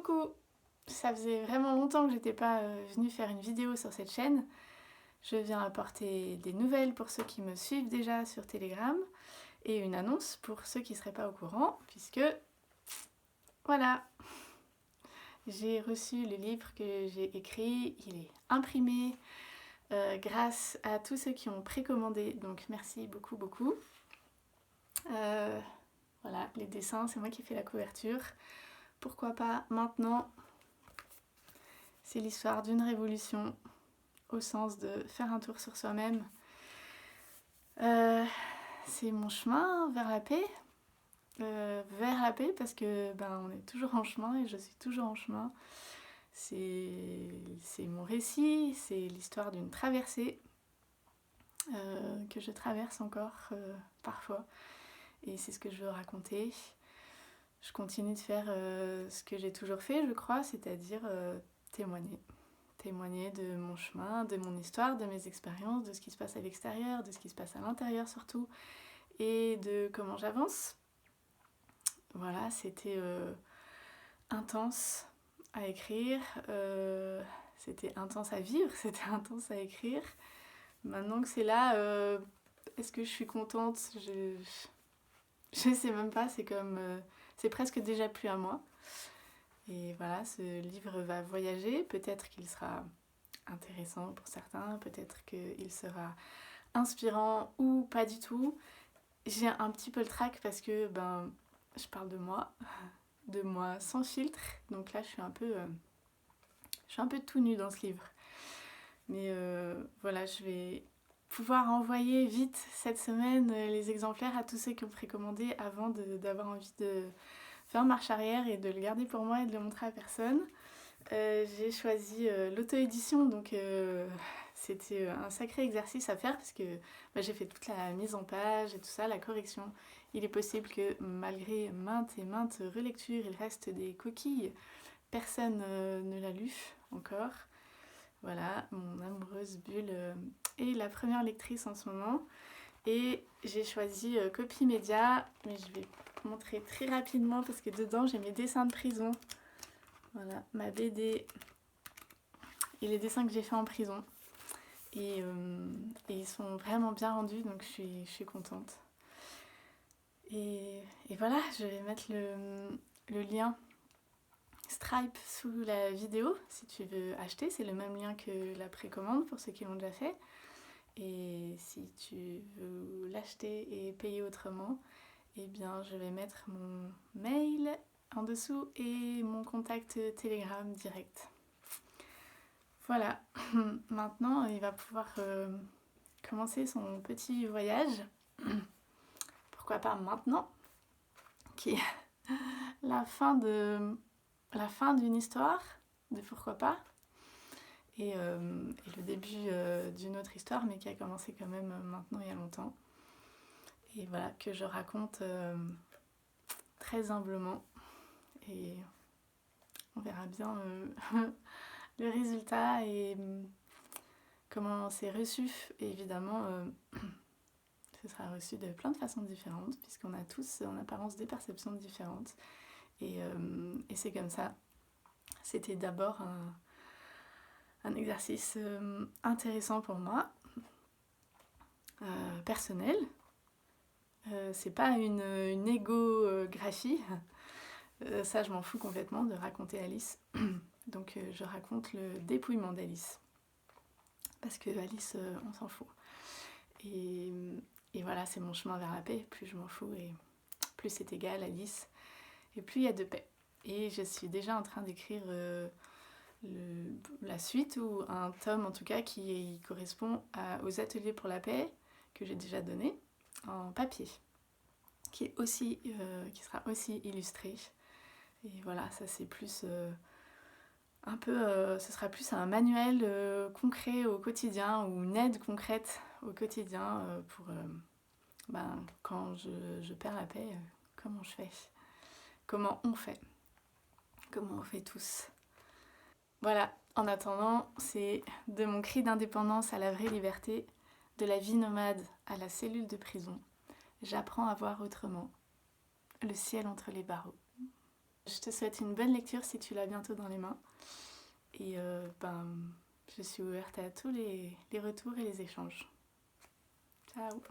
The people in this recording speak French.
Coucou! Ça faisait vraiment longtemps que j'étais pas venue faire une vidéo sur cette chaîne. Je viens apporter des nouvelles pour ceux qui me suivent déjà sur Telegram et une annonce pour ceux qui ne seraient pas au courant, puisque voilà, j'ai reçu le livre que j'ai écrit, il est imprimé grâce à tous ceux qui ont précommandé, donc merci beaucoup beaucoup. Voilà, les dessins, c'est moi qui fais la couverture. Pourquoi pas maintenant? C'est l'histoire d'une révolution au sens de faire un tour sur soi-même. C'est mon chemin vers la paix. Parce que on est toujours en chemin et je suis toujours en chemin. C'est mon récit, c'est l'histoire d'une traversée que je traverse encore parfois. Et c'est ce que je veux raconter. Je continue de faire ce que j'ai toujours fait, je crois, c'est-à-dire témoigner. Témoigner de mon chemin, de mon histoire, de mes expériences, de ce qui se passe à l'extérieur, de ce qui se passe à l'intérieur surtout, et de comment j'avance. Voilà, c'était intense à écrire, c'était intense à vivre, c'était intense à écrire. Maintenant que c'est là, est-ce que je suis contente? Je sais même pas, c'est comme... c'est presque déjà plus à moi. Et voilà, ce livre va voyager, peut-être qu'il sera intéressant pour certains, peut-être qu'il sera inspirant ou pas du tout. J'ai un petit peu le trac parce que je parle de moi sans filtre, donc là je suis un peu tout nue dans ce livre. Mais voilà, je vais pouvoir envoyer vite cette semaine les exemplaires à tous ceux qui ont précommandé avant d'avoir envie de faire marche arrière et de le garder pour moi et de le montrer à personne. J'ai choisi l'auto-édition, donc c'était un sacré exercice à faire parce que j'ai fait toute la mise en page et tout ça, la correction. Il est possible que malgré maintes et maintes relectures, il reste des coquilles. Personne ne l'a lu encore. Voilà, mon amoureuse Bulle est la première lectrice en ce moment. Et j'ai choisi Copy Média, mais je vais montrer très rapidement parce que dedans j'ai mes dessins de prison. Voilà, ma BD et les dessins que j'ai fait en prison. Et ils sont vraiment bien rendus, donc je suis contente. Et voilà, je vais mettre le lien Stripe sous la vidéo si tu veux acheter. C'est le même lien que la précommande pour ceux qui l'ont déjà fait. Et si tu veux l'acheter et payer autrement, eh bien je vais mettre mon mail en dessous et mon contact Telegram direct. Voilà, maintenant il va pouvoir commencer son petit voyage. Pourquoi pas maintenant, qui est la fin d'une histoire, de pourquoi pas, et le début d'une autre histoire, mais qui a commencé quand même maintenant il y a longtemps. Et voilà, que je raconte très humblement. Et on verra bien le résultat et comment c'est reçu. Et évidemment, ce sera reçu de plein de façons différentes, puisqu'on a tous en apparence des perceptions différentes. Et c'est comme ça. C'était d'abord un exercice intéressant pour moi, personnel. C'est pas une égographie. Ça, je m'en fous complètement de raconter Alice. Donc, je raconte le dépouillement d'Alice. Parce que Alice, on s'en fout. Et voilà, c'est mon chemin vers la paix. Plus je m'en fous et plus c'est égal, Alice. Et plus il y a de paix. Et je suis déjà en train d'écrire la suite, ou un tome en tout cas, qui correspond aux ateliers pour la paix que j'ai déjà donné en papier. Qui sera aussi illustré. Et voilà, ça c'est plus ce sera plus un manuel concret au quotidien, ou une aide concrète au quotidien pour quand je perds la paix, comment je fais, comment on fait tous. Voilà, en attendant, c'est de mon cri d'indépendance à la vraie liberté, de la vie nomade à la cellule de prison. J'apprends à voir autrement, le ciel entre les barreaux. Je te souhaite une bonne lecture si tu l'as bientôt dans les mains. Et je suis ouverte à tous les retours et les échanges. Ciao!